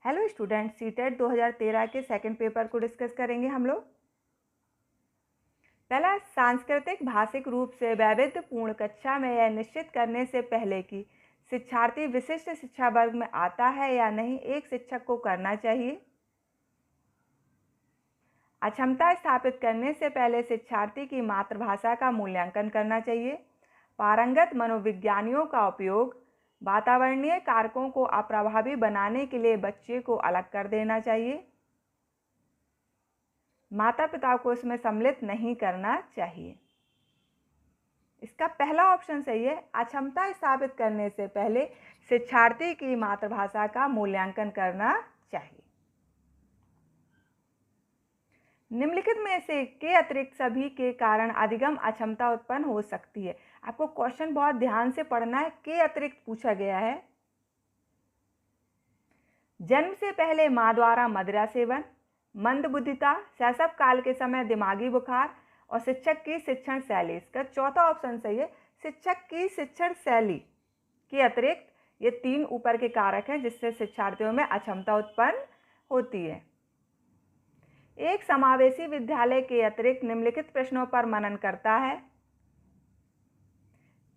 Hello student, CTET 2013 के second paper को discuss करेंगे हम लोग। पहला, सांस्कृतिक भाषिक रूप से वैविध्यपूर्ण कक्षा में यह निश्चित करने से पहले कि शिक्षार्थी विशिष्ट शिक्षा वर्ग में आता है या नहीं, एक शिक्षक को करना चाहिए। अक्षमता स्थापित करने से पहले शिक्षार्थी की मातृभाषा का मूल्यांकन करना चाहिए। पारंगत मनोविज्ञानियों का उपयोग। वातावरणीय कारकों को अप्रभावी बनाने के लिए बच्चे को अलग कर देना चाहिए। माता पिता को इसमें सम्मिलित नहीं करना चाहिए। इसका पहला ऑप्शन सही है। अक्षमता स्थापित करने से पहले शिक्षार्थी की मातृभाषा का मूल्यांकन करना चाहिए। निम्नलिखित में से के अतिरिक्त सभी के कारण अधिगम अक्षमता उत्पन्न हो सकती है। आपको क्वेश्चन बहुत ध्यान से पढ़ना है। के अतिरिक्त पूछा गया है। जन्म से पहले मां द्वारा मदिरा सेवन, मंदबुद्धिता, शैशव काल के समय दिमागी बुखार और शिक्षक की शिक्षण शैली। इसका चौथा ऑप्शन सही है। शिक्षक की शिक्षण शैली के अतिरिक्त ये तीन ऊपर के कारक हैं जिससे शिक्षार्थियों में अक्षमता उत्पन्न होती है। एक समावेशी विद्यालय के अतिरिक्त निम्नलिखित प्रश्नों पर मनन करता है।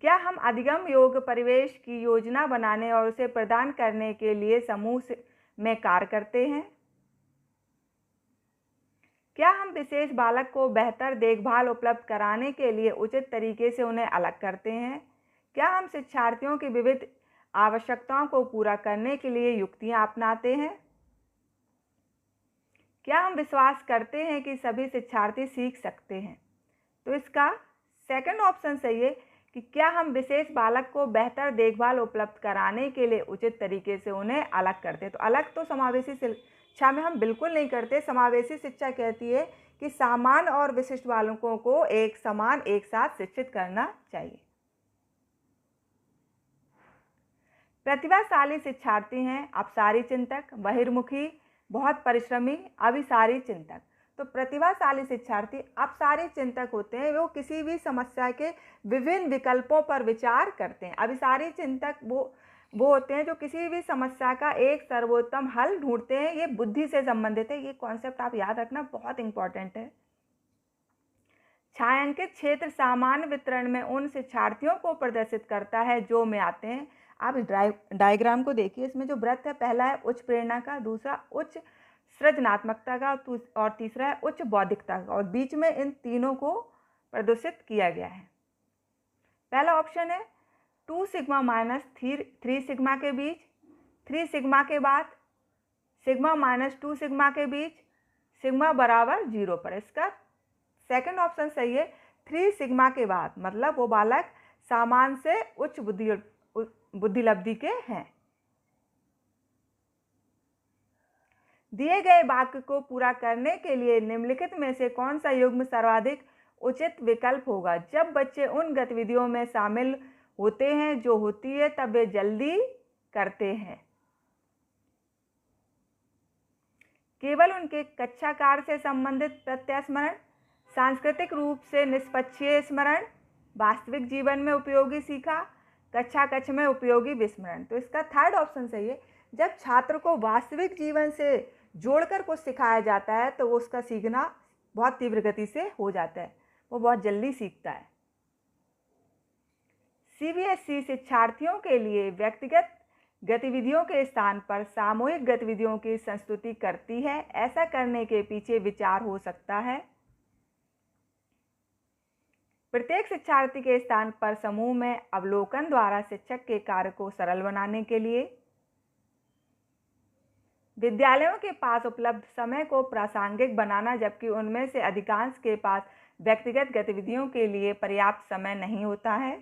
क्या हम अधिगम योग्य परिवेश की योजना बनाने और उसे प्रदान करने के लिए समूह में कार्य करते हैं? क्या हम विशेष बालक को बेहतर देखभाल उपलब्ध कराने के लिए उचित तरीके से उन्हें अलग करते हैं? क्या हम शिक्षार्थियों की विविध आवश्यकताओं को पूरा करने के लिए युक्तियां अपनाते हैं? क्या हम विश्वास करते हैं कि सभी शिक्षार्थी सीख सकते हैं? तो इसका सेकंड ऑप्शन सही है कि क्या हम विशेष बालक को बेहतर देखभाल उपलब्ध कराने के लिए उचित तरीके से उन्हें अलग करते हैं। तो अलग तो समावेशी शिक्षा में हम बिल्कुल नहीं करते। समावेशी शिक्षा कहती है कि सामान्य और विशिष्ट बालकों को एक समान एक साथ शिक्षित करना चाहिए। प्रतिभाशाली शिक्षार्थी हैं अपसारी चिंतक, बहिर्मुखी, बहुत परिश्रमी, अभिसारी चिंतक। तो प्रतिभाशाली शिक्षार्थी अपसारी चिंतक होते हैं। वो किसी भी समस्या के विभिन्न विकल्पों पर विचार करते हैं। अभिसारी चिंतक वो होते हैं जो किसी भी समस्या का एक सर्वोत्तम हल ढूंढते हैं। ये बुद्धि से संबंधित है। ये कॉन्सेप्ट आप याद रखना, बहुत इंपॉर्टेंट है। छायांकित क्षेत्र सामान्य वितरण में उन शिक्षार्थियों को प्रदर्शित करता है जो में आते हैं। आप डायग्राम को देखिए। इसमें जो वृत्त है, पहला है उच्च प्रेरणा का, दूसरा उच्च सृजनात्मकता का और तीसरा है उच्च बौद्धिकता का, और बीच में इन तीनों को प्रदर्शित किया गया है। पहला ऑप्शन है 2 सिग्मा माइनस 3 सिग्मा के बीच, 3 सिग्मा के बाद, सिग्मा माइनस 2 सिग्मा के बीच, सिग्मा बराबर 0 पर। इसका सेकंड ऑप्शन सही है। 3 सिग्मा के बाद मतलब वो बालक सामान्य से उच्च बुद्धिलब्धि के हैं। दिए गए वाक्य को पूरा करने के लिए निम्नलिखित में से कौन सा युग्म सर्वाधिक उचित विकल्प होगा? जब बच्चे उन गतिविधियों में शामिल होते हैं जो होती है तब वे जल्दी करते हैं। केवल उनके कक्षा कार्य से संबंधित प्रत्यास्मरण, सांस्कृतिक रूप से निष्पक्षीय स्मरण, वास्तविक जीवन में उपयोगी सीखा, कक्षा कक्ष में उपयोगी विस्मरण। तो इसका थर्ड ऑप्शन सही है। जब छात्र को वास्तविक जीवन से जोड़कर कुछ सिखाया जाता है तो उसका सीखना बहुत तीव्र गति से हो जाता है, वो बहुत जल्दी सीखता है। सीबीएसई शिक्षार्थियों के लिए व्यक्तिगत गतिविधियों के स्थान पर सामूहिक गतिविधियों की संस्तुति करती है। ऐसा करने के पीछे विचार हो सकता है प्रत्येक शिक्षार्थी के स्थान पर समूह में अवलोकन द्वारा शिक्षक के कार्य को सरल बनाने के लिए, विद्यालयों के पास उपलब्ध समय को प्रासंगिक बनाना जबकि उनमें से अधिकांश के पास व्यक्तिगत गतिविधियों के लिए पर्याप्त समय नहीं होता है,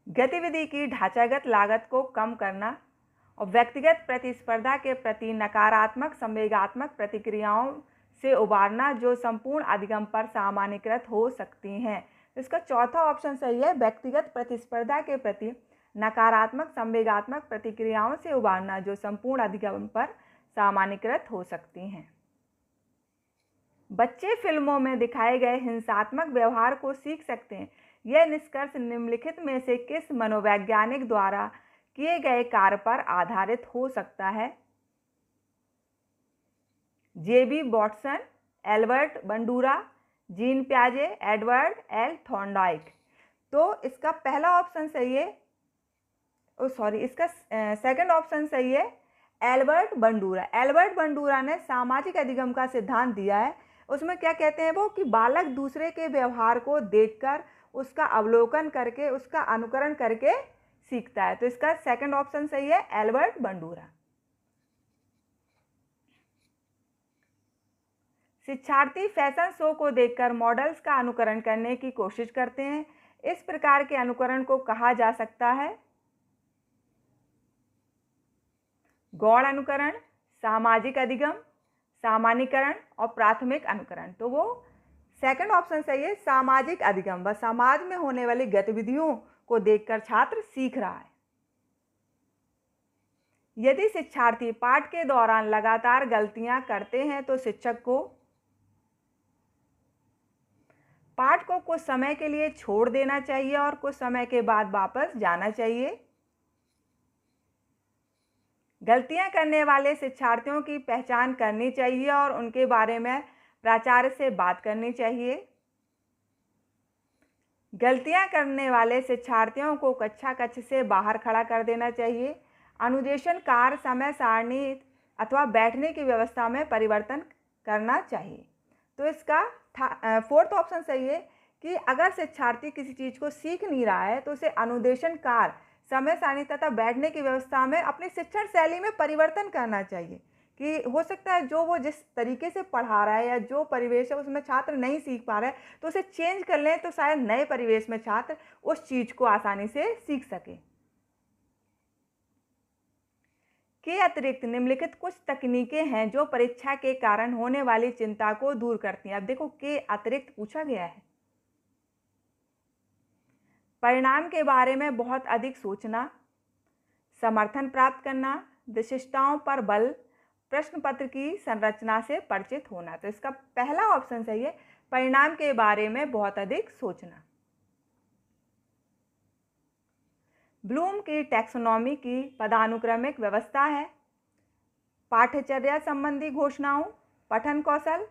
गतिविधि की ढांचागत लागत को कम करना और व्यक्तिगत प्रतिस्पर्धा के प्रति नकारात्मक संवेगात्मक प्रतिक्रियाओं से उबारना जो संपूर्ण अधिगम पर सामान्यीकृत हो सकती हैं। इसका चौथा ऑप्शन सही है। व्यक्तिगत प्रतिस्पर्धा के प्रति नकारात्मक संवेगात्मक प्रतिक्रियाओं से उबारना जो संपूर्ण अधिगम पर सामान्यीकृत हो सकती हैं। बच्चे फिल्मों में दिखाए गए हिंसात्मक व्यवहार को सीख सकते हैं। यह निष्कर्ष निम्नलिखित में से किस मनोवैज्ञानिक द्वारा किए गए कार्य पर आधारित हो सकता है। JB Watson, Albert Bandura, Jean प्याजे, एडवर्ड एल थॉर्नडाइक। तो इसका पहला ऑप्शन सही है, इसका सेकंड ऑप्शन सही है, एल्बर्ट बंडूरा। एल्बर्ट बंडूरा ने सामाजिक अधिगम का सिद्धांत दिया है। उसमें क्या कहते हैं वो कि बालक दूसरे के व्यवहार को देखकर, उसका अवलोकन करके, उसका अनुकरण करके सीखता है। तो इसका सेकंड ऑप्शन सही है, एल्बर्ट बंडूरा। शिक्षार्थी फैशन शो को देखकर मॉडल्स का अनुकरण करने की कोशिश करते हैं। इस प्रकार के अनुकरण को कहा जा सकता है गौण अनुकरण, सामाजिक अधिगम, सामान्यीकरण और प्राथमिक अनुकरण। तो वो सेकंड ऑप्शन सही है, सामाजिक अधिगम। वह समाज में होने वाली गतिविधियों को देखकर छात्र सीख रहा है। यदि शिक्षार्थी पाठ के दौरान लगातार गलतियां करते हैं तो शिक्षक को पाठ को कुछ समय के लिए छोड़ देना चाहिए और कुछ समय के बाद वापस जाना चाहिए। गलतियां करने वाले शिक्षार्थियों की पहचान करनी चाहिए और उनके बारे में प्राचार्य से बात करनी चाहिए। गलतियां करने वाले शिक्षार्थियों को कक्षा कक्ष से बाहर खड़ा कर देना चाहिए। अनुदेशन कार्य, समय सारणी अथवा बैठने की व्यवस्था में परिवर्तन करना चाहिए। तो इसका फोर्थ ऑप्शन सही है कि अगर शिक्षार्थी किसी चीज़ को सीख नहीं रहा है तो उसे अनुदेशन कार्य, समय सारणी तथा बैठने की व्यवस्था में अपनी शिक्षण शैली में परिवर्तन करना चाहिए। कि हो सकता है जो वो जिस तरीके से पढ़ा रहा है या जो परिवेश है उसमें छात्र नहीं सीख पा रहा है, तो उसे चेंज कर लें तो शायद नए परिवेश में छात्र उस चीज़ को आसानी से सीख सके। के अतिरिक्त निम्नलिखित कुछ तकनीकें हैं जो परीक्षा के कारण होने वाली चिंता को दूर करती हैं। अब देखो, के अतिरिक्त पूछा गया है। परिणाम के बारे में बहुत अधिक सोचना, समर्थन प्राप्त करना, विशिष्टताओं पर बल, प्रश्न पत्र की संरचना से परिचित होना। तो इसका पहला ऑप्शन सही है, परिणाम के बारे में बहुत अधिक सोचना। ब्लूम की टैक्सोनॉमी की पदानुक्रमिक व्यवस्था है पाठ्यचर्या संबंधी घोषणाओं, पठन कौशल,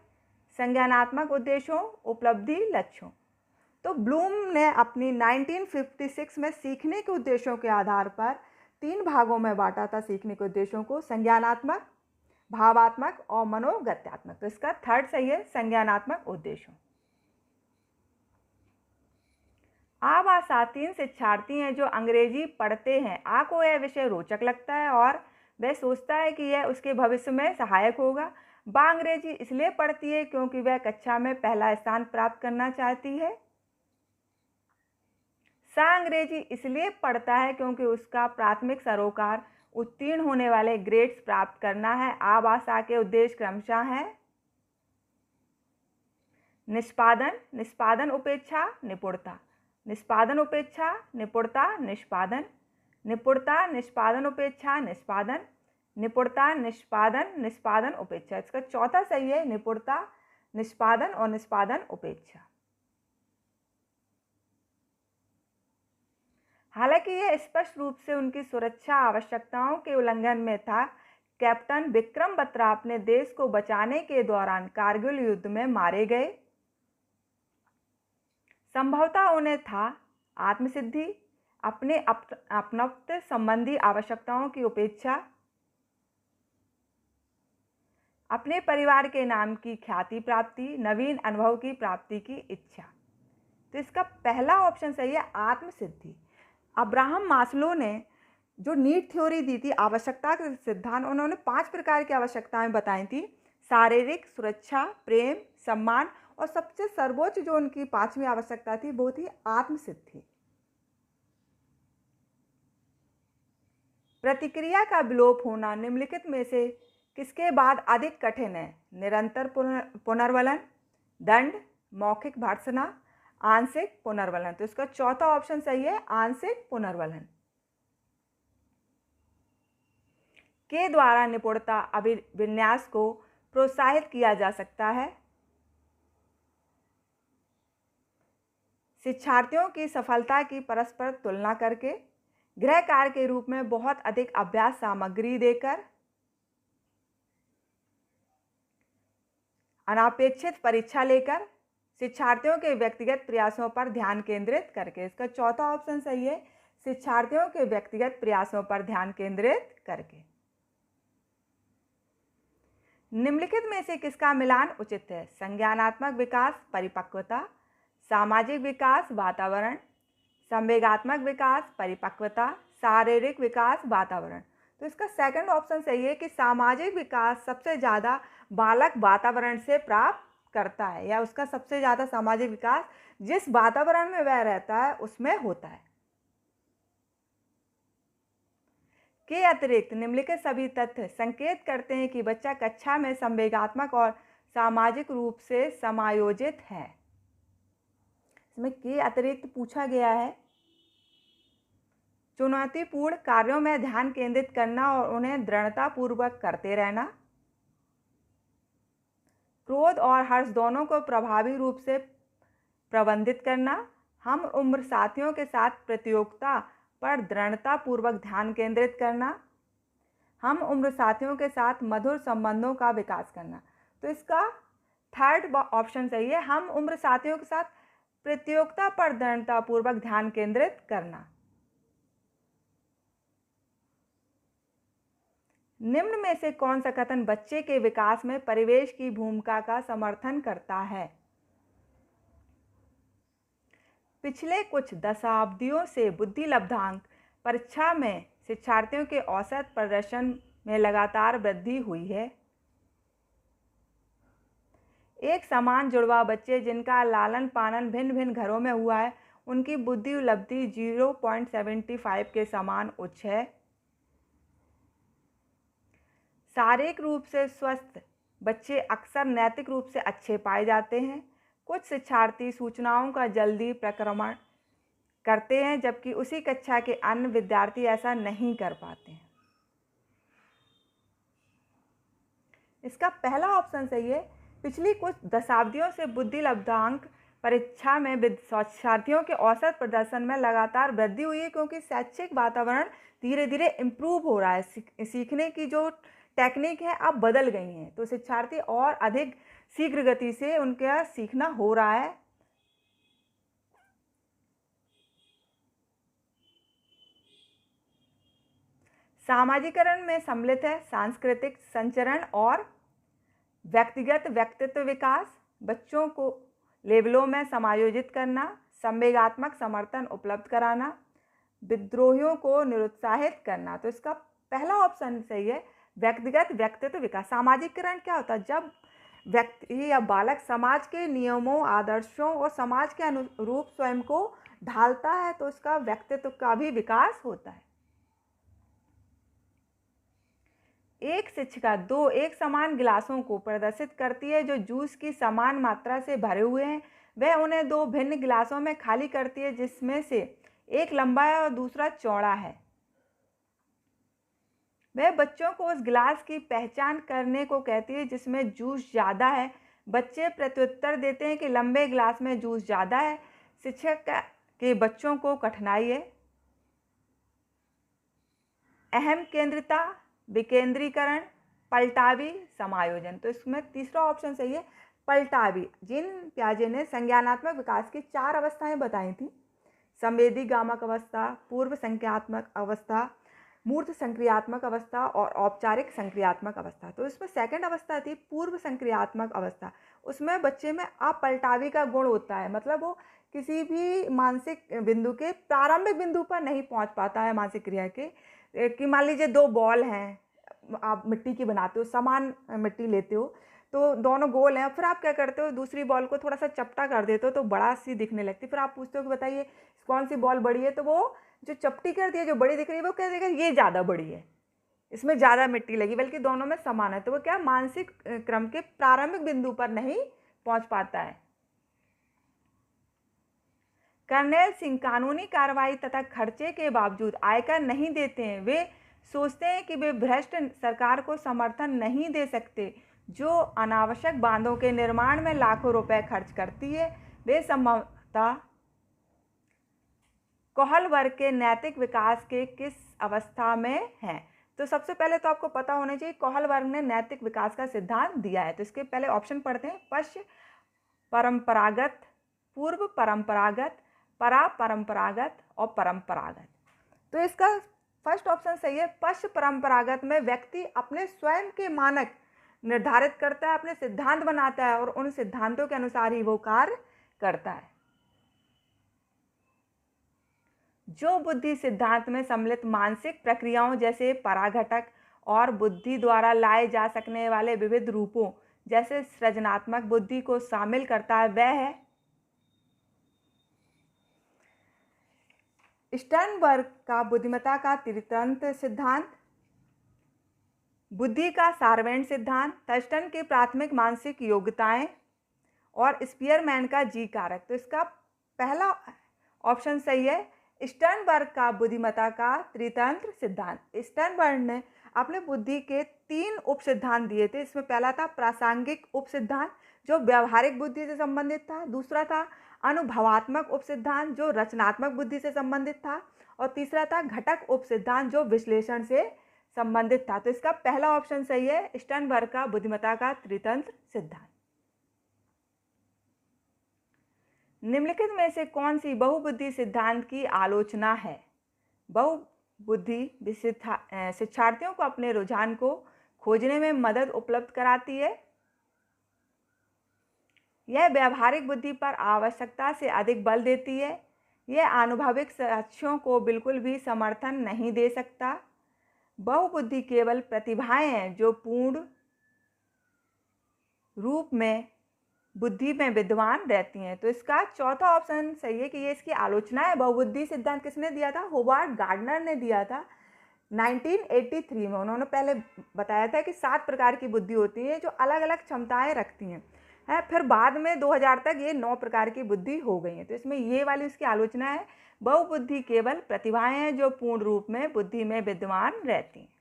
संज्ञानात्मक उद्देश्यों, उपलब्धि लक्ष्यों। तो ब्लूम ने अपनी 1956 में सीखने के उद्देश्यों के आधार पर 3 भागों में बांटा था सीखने के उद्देश्यों को, संज्ञानात्मक, भावात्मक और मनोगत्यात्मक। तो इसका थर्ड सही है, संज्ञानात्मक उद्देश्यों। आभा 3 शिक्षार्थी हैं जो अंग्रेजी पढ़ते हैं। आ को यह विषय रोचक लगता है और वह सोचता है कि यह उसके भविष्य में सहायक होगा। बा अंग्रेजी इसलिए पढ़ती है क्योंकि वह कक्षा में पहला स्थान प्राप्त करना चाहती है। सा अंग्रेजी इसलिए पढ़ता है क्योंकि उसका प्राथमिक सरोकार उत्तीर्ण होने वाले ग्रेड्स प्राप्त करना है। आ बा सा के उद्देश्य क्रमशः हैं निष्पादन, निष्पादन उपेक्षा, निपुणता, निष्पादन उपेक्षा, निपुणता, निष्पादन, निपुणता, निष्पादन उपेक्षा, निष्पादन, निपुणता, निष्पादन, निष्पादन उपेक्षा। इसका चौथा सही है, निपुणता, निष्पादन और निष्पादन उपेक्षा। हालांकि यह स्पष्ट रूप से उनकी सुरक्षा आवश्यकताओं के उल्लंघन में था। कैप्टन विक्रम बत्रा अपने देश को बचाने के दौरान कारगिल युद्ध में मारे गए। संभवतः उन्हें था आत्मसिद्धि, अपने अपनत्व संबंधी आवश्यकताओं की उपेक्षा, अपने परिवार के नाम की ख्याति प्राप्ति, नवीन अनुभव की प्राप्ति की इच्छा। तो इसका पहला ऑप्शन सही है, आत्मसिद्धि। अब्राहम मास्लो ने जो नीड थ्योरी दी थी, आवश्यकता के सिद्धांत, उन्होंने 5 प्रकार की आवश्यकताएं बताई थी, शारीरिक, सुरक्षा, प्रेम, सम्मान और सबसे सर्वोच्च जो उनकी 5वीं आवश्यकता थी वो थी आत्मसिद्धि। प्रतिक्रिया का विलोप होना निम्नलिखित में से किसके बाद अधिक कठिन है? निरंतर पुनर्वलन, दंड, मौखिक भर्त्सना, आंशिक पुनर्वलन। तो इसका चौथा ऑप्शन सही है, आंशिक पुनर्वलन। के द्वारा निपुणता अभिविन्यास को प्रोत्साहित किया जा सकता है। शिक्षार्थियों की सफलता की परस्पर तुलना करके, गृह कार्य के रूप में बहुत अधिक अभ्यास सामग्री देकर, अनापेक्षित परीक्षा लेकर, शिक्षार्थियों के व्यक्तिगत प्रयासों पर ध्यान केंद्रित करके। इसका चौथा ऑप्शन सही है, शिक्षार्थियों के व्यक्तिगत प्रयासों पर ध्यान केंद्रित करके। निम्नलिखित में से किसका मिलान उचित है? संज्ञानात्मक विकास परिपक्वता, सामाजिक विकास वातावरण, संवेगात्मक विकास परिपक्वता, शारीरिक विकास वातावरण। तो इसका सेकंड ऑप्शन सही है कि सामाजिक विकास सबसे ज़्यादा बालक वातावरण से प्राप्त करता है, या उसका सबसे ज़्यादा सामाजिक विकास जिस वातावरण में वह रहता है उसमें होता है। के अतिरिक्त निम्नलिखित सभी तथ्य संकेत करते हैं कि बच्चा कक्षा में संवेगात्मक और सामाजिक रूप से समायोजित है। इसमें के अतिरिक्त पूछा गया है चुनौतीपूर्ण कार्यों में ध्यान केंद्रित करना और उन्हें दृढ़तापूर्वक करते रहना, क्रोध और हर्ष दोनों को प्रभावी रूप से प्रबंधित करना, हम उम्र साथियों के साथ प्रतियोगिता पर दृढ़तापूर्वक ध्यान केंद्रित करना, हम उम्र साथियों के साथ मधुर संबंधों का विकास करना। तो इसका थर्ड ऑप्शन सही है, हम उम्र साथियों के साथ प्रतियोगिता पर दृढ़तापूर्वक ध्यान केंद्रित करना। निम्न में से कौन सा कथन बच्चे के विकास में परिवेश की भूमिका का समर्थन करता है? पिछले कुछ दशाब्दियों से बुद्धि लब्धांक परीक्षा में शिक्षार्थियों के औसत प्रदर्शन में लगातार वृद्धि हुई है। एक समान जुड़वा बच्चे जिनका लालन पालन भिन्न भिन्न घरों में हुआ है, उनकी बुद्धि उपलब्धि 0.75 के समान उच्च है। शारीरिक रूप से स्वस्थ बच्चे अक्सर नैतिक रूप से अच्छे पाए जाते हैं। कुछ शिक्षार्थी सूचनाओं का जल्दी प्रक्रमण करते हैं, जबकि उसी कक्षा के अन्य विद्यार्थी ऐसा नहीं कर पाते हैं। इसका पहला ऑप्शन सही है, पिछली कुछ दशाब्दियों से बुद्धि लब्धांक परीक्षा में शिक्षार्थियों के औसत प्रदर्शन में लगातार वृद्धि हुई है, क्योंकि शैक्षिक वातावरण धीरे धीरे इम्प्रूव हो रहा है। सीखने की जो टेक्निक है अब बदल गई हैं, तो शिक्षार्थी और अधिक शीघ्र गति से उनका सीखना हो रहा है। सामाजिकरण में सम्मिलित है सांस्कृतिक संचरण और व्यक्तिगत व्यक्तित्व विकास, बच्चों को लेवलों में समायोजित करना, संवेगात्मक समर्थन उपलब्ध कराना, विद्रोहियों को निरुत्साहित करना। तो इसका पहला ऑप्शन सही है, व्यक्तिगत व्यक्तित्व विकास। सामाजिकरण क्या होता है? जब व्यक्ति या बालक समाज के नियमों, आदर्शों और समाज के अनुरूप स्वयं को ढालता है, तो उसका व्यक्तित्व का भी विकास होता है। एक शिक्षिका दो एक समान गिलासों को प्रदर्शित करती है जो जूस की समान मात्रा से भरे हुए हैं। वह उन्हें दो भिन्न गिलासों में खाली करती है, जिसमें से एक लंबा है और दूसरा चौड़ा है। वह बच्चों को उस गिलास की पहचान करने को कहती है जिसमें जूस ज़्यादा है। बच्चे प्रत्युत्तर देते हैं कि लंबे गिलास में जूस ज़्यादा है। शिक्षक के बच्चों को कठिनाई है। अहम केंद्रिता, विकेंद्रीकरण, पलटावी समायोजन। तो इसमें तीसरा ऑप्शन सही है, पलटावी। जीन पियाजे ने संज्ञानात्मक विकास की 4 अवस्थाएं बताई थी: संवेदीगामक अवस्था, पूर्व संज्ञात्मक अवस्था, मूर्त संक्रियात्मक अवस्था और औपचारिक संक्रियात्मक अवस्था। तो इसमें सेकंड अवस्था थी पूर्व संक्रियात्मक अवस्था। उसमें बच्चे में अपलटावी का गुण होता है, मतलब वो किसी भी मानसिक बिंदु के प्रारंभिक बिंदु पर नहीं पहुंच पाता है मानसिक क्रिया के। कि मान लीजिए 2 बॉल हैं, आप मिट्टी की बनाते हो, समान मिट्टी लेते हो, तो दोनों गोल हैं, फिर आप क्या करते हो, दूसरी बॉल को थोड़ा सा चपटा कर देते हो तो बड़ा सी दिखने लगती है। फिर आप पूछते हो कि बताइए कौन सी बॉल बड़ी है, तो वो जो चपटी कर दी है, जो बड़ी दिख रही है, वो कह देगा ये ज़्यादा बड़ी है, इसमें ज़्यादा मिट्टी लगी, बल्कि दोनों में समान है। तो वो क्या मानसिक क्रम के प्रारंभिक बिंदु पर नहीं पहुंच पाता है। कर्नल सिंह कानूनी कार्रवाई तथा खर्चे के बावजूद आयकर नहीं देते हैं। वे सोचते हैं कि वे भ्रष्ट सरकार को समर्थन नहीं दे सकते, जो अनावश्यक बांधों के निर्माण में लाखों रुपए खर्च करती है। वे संभवतः कौहल वर्ग के नैतिक विकास के किस अवस्था में हैं? तो सबसे पहले तो आपको पता होना चाहिए कौहल वर्ग ने नैतिक विकास का सिद्धांत दिया है। तो इसके पहले ऑप्शन पढ़ते हैं, पश्च परंपरागत, पूर्व परंपरागत, परा परंपरागत और परंपरागत। तो इसका फर्स्ट ऑप्शन सही है। पश्च परंपरागत में व्यक्ति अपने स्वयं के मानक निर्धारित करता है, अपने सिद्धांत बनाता है और उन सिद्धांतों के अनुसार ही वो कार्य करता है। जो बुद्धि सिद्धांत में सम्मिलित मानसिक प्रक्रियाओं जैसे पराघटक और बुद्धि द्वारा लाए जा सकने वाले विविध रूपों जैसे सृजनात्मक बुद्धि को शामिल करता है, वह है स्टर्नबर्ग का बुद्धिमत्ता का त्रितंत्र सिद्धांत, बुद्धि का सार्वभौम सिद्धांत, थर्स्टन की प्राथमिक मानसिक योग्यताएं और स्पीयरमैन का जी कारक। तो इसका पहला ऑप्शन सही है, स्टर्नबर्ग का बुद्धिमत्ता का त्रितंत्र सिद्धांत। स्टर्नबर्ग ने अपने बुद्धि के 3 उप सिद्धांत दिए थे। इसमें पहला था प्रासंगिक उप सिद्धांत जो व्यवहारिक बुद्धि से संबंधित था, दूसरा था अनुभवात्मक उप सिद्धांत जो रचनात्मक बुद्धि से संबंधित था और तीसरा था घटक उप सिद्धांत जो विश्लेषण से संबंधित था। तो इसका पहला ऑप्शन सही है, स्टर्नबर्ग का बुद्धिमत्ता का त्रितंत्र सिद्धांत। निम्नलिखित में से कौन सी बहुबुद्धि सिद्धांत की आलोचना है? बहुबुद्धि शिक्षार्थियों को अपने रुझान को खोजने में मदद उपलब्ध कराती है। यह व्यावहारिक बुद्धि पर आवश्यकता से अधिक बल देती है। यह आनुभविक साक्ष्यों को बिल्कुल भी समर्थन नहीं दे सकता। बहुबुद्धि केवल प्रतिभाएं हैं जो पूर्ण रूप में बुद्धि में विद्वान रहती हैं। तो इसका चौथा ऑप्शन सही है कि ये इसकी आलोचना है। बहुबुद्धि सिद्धांत किसने दिया था? होवार्ड गार्डनर ने दिया था 1983 में। उन्होंने पहले बताया था कि 7 प्रकार की बुद्धि होती है जो अलग अलग क्षमताएं रखती हैं, फिर बाद में 2000 तक ये 9 प्रकार की बुद्धि हो गई है। तो इसमें ये वाली उसकी आलोचना है, बहुबुद्धि केवल प्रतिभाएं हैं जो पूर्ण रूप में बुद्धि में विद्वान रहती हैं।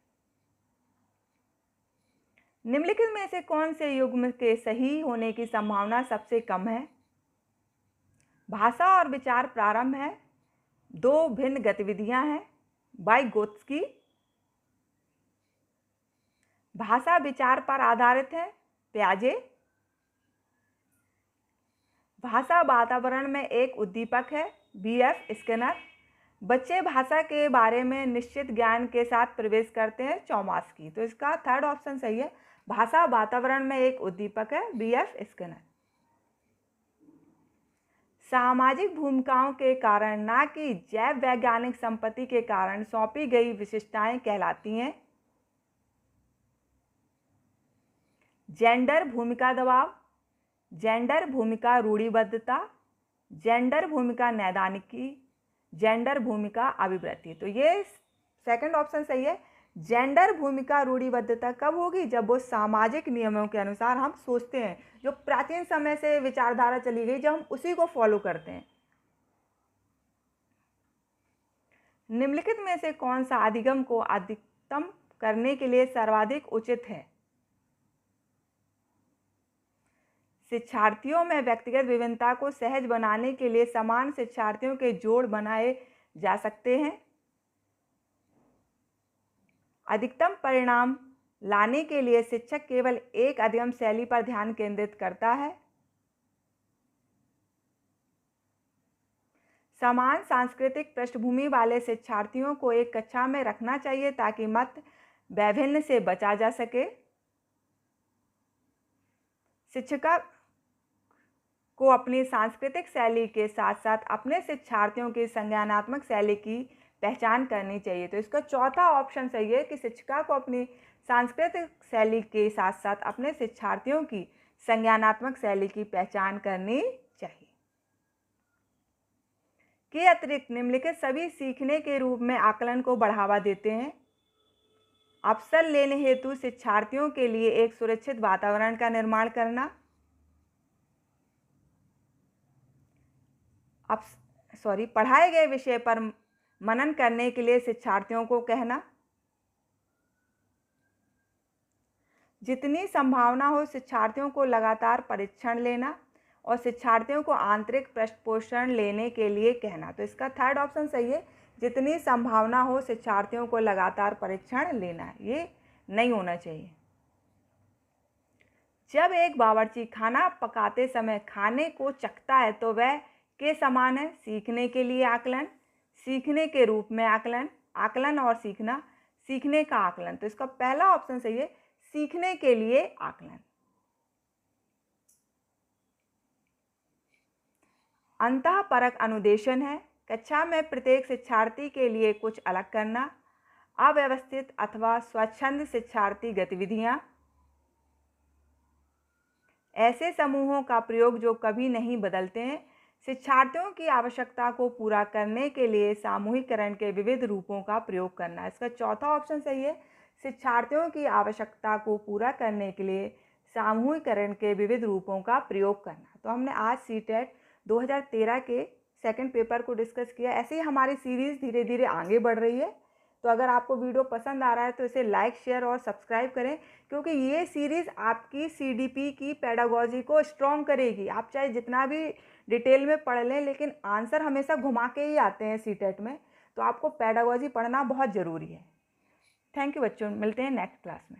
निम्नलिखित में से कौन से युग्म के सही होने की संभावना सबसे कम है? भाषा और विचार प्रारंभ है, 2 भिन्न गतिविधियां हैं, वाइगोत्स्की। भाषा विचार पर आधारित है, प्याजे। भाषा वातावरण में एक उद्दीपक है, BF स्किनर। बच्चे भाषा के बारे में निश्चित ज्ञान के साथ प्रवेश करते हैं, चौमास्की। तो इसका थर्ड ऑप्शन सही है, भाषा वातावरण में एक उद्दीपक है, BF स्किनर। सामाजिक भूमिकाओं के कारण ना कि जैव वैज्ञानिक संपत्ति के कारण सौंपी गई विशिष्टताएं कहलाती हैं। जेंडर भूमिका दबाव, जेंडर भूमिका रूढ़िबद्धता, जेंडर भूमिका नैदानिकी, जेंडर भूमिका अभिवृत्ति। तो ये सेकंड ऑप्शन सही है। जेंडर भूमिका रूढ़िबद्धता कब होगी? जब वो सामाजिक नियमों के अनुसार हम सोचते हैं, जो प्राचीन समय से विचारधारा चली गई, जब हम उसी को फॉलो करते हैं। निम्नलिखित में से कौन सा अधिगम को अधिकतम करने के लिए सर्वाधिक उचित है? शिक्षार्थियों में व्यक्तिगत विभिन्नता को सहज बनाने के लिए समान शिक्षार्थियों के जोड़ बनाए जा सकते हैं। अधिकतम परिणाम लाने के लिए शिक्षक केवल एक अधिगम शैली पर ध्यान केंद्रित करता है। समान सांस्कृतिक पृष्ठभूमि वाले शिक्षार्थियों को एक कक्षा में रखना चाहिए ताकि मत वैभिन्न से बचा जा सके। शिक्षिका को अपनी सांस्कृतिक शैली के साथ साथ अपने शिक्षार्थियों की संज्ञानात्मक शैली की पहचान करनी चाहिए। तो इसका चौथा ऑप्शन सही है कि शिक्षिका को अपनी सांस्कृतिक शैली के साथ साथ अपने शिक्षार्थियों की संज्ञानात्मक शैली की पहचान करनी चाहिए। के अतिरिक्त निम्नलिखित सभी सीखने के रूप में आकलन को बढ़ावा देते हैं। अवसर लेने हेतु शिक्षार्थियों के लिए एक सुरक्षित वातावरण का निर्माण करना, पढ़ाए गए विषय पर मनन करने के लिए शिक्षार्थियों को कहना, जितनी संभावना हो शिक्षार्थियों को लगातार परीक्षण लेना और शिक्षार्थियों को आंतरिक पृष्ठपोषण लेने के लिए कहना। तो इसका थर्ड ऑप्शन सही है, जितनी संभावना हो शिक्षार्थियों को लगातार परीक्षण लेना है, ये नहीं होना चाहिए। जब एक बावर्ची खाना पकाते समय खाने को चखता है तो वह के समान है? सीखने के लिए आकलन, सीखने के रूप में आकलन, आकलन और सीखना, सीखने का आकलन। तो इसका पहला ऑप्शन सही है, सीखने के लिए आकलन। अंतःपरक अनुदेशन है, कक्षा में प्रत्येक शिक्षार्थी के लिए कुछ अलग करना, अव्यवस्थित अथवा स्वच्छंद शिक्षार्थी गतिविधियां, ऐसे समूहों का प्रयोग जो कभी नहीं बदलते हैं, शिक्षार्थियों की आवश्यकता को पूरा करने के लिए सामूहिकरण के विविध रूपों का प्रयोग करना। इसका चौथा ऑप्शन सही है, शिक्षार्थियों की आवश्यकता को पूरा करने के लिए सामूहिकरण के विविध रूपों का प्रयोग करना। तो हमने आज सीटेट 2013 के सेकंड पेपर को डिस्कस किया। ऐसे ही हमारी सीरीज़ धीरे धीरे आगे बढ़ रही है। तो अगर आपको वीडियो पसंद आ रहा है तो इसे लाइक, शेयर और सब्सक्राइब करें, क्योंकि ये सीरीज़ आपकी सीडीपी की पेडागोजी को स्ट्रॉन्ग करेगी। आप चाहे जितना भी डिटेल में पढ़ लें, लेकिन आंसर हमेशा घुमा के ही आते हैं सीटेट में, तो आपको पेडागोजी पढ़ना बहुत ज़रूरी है। थैंक यू बच्चों, मिलते हैं नेक्स्ट क्लास में।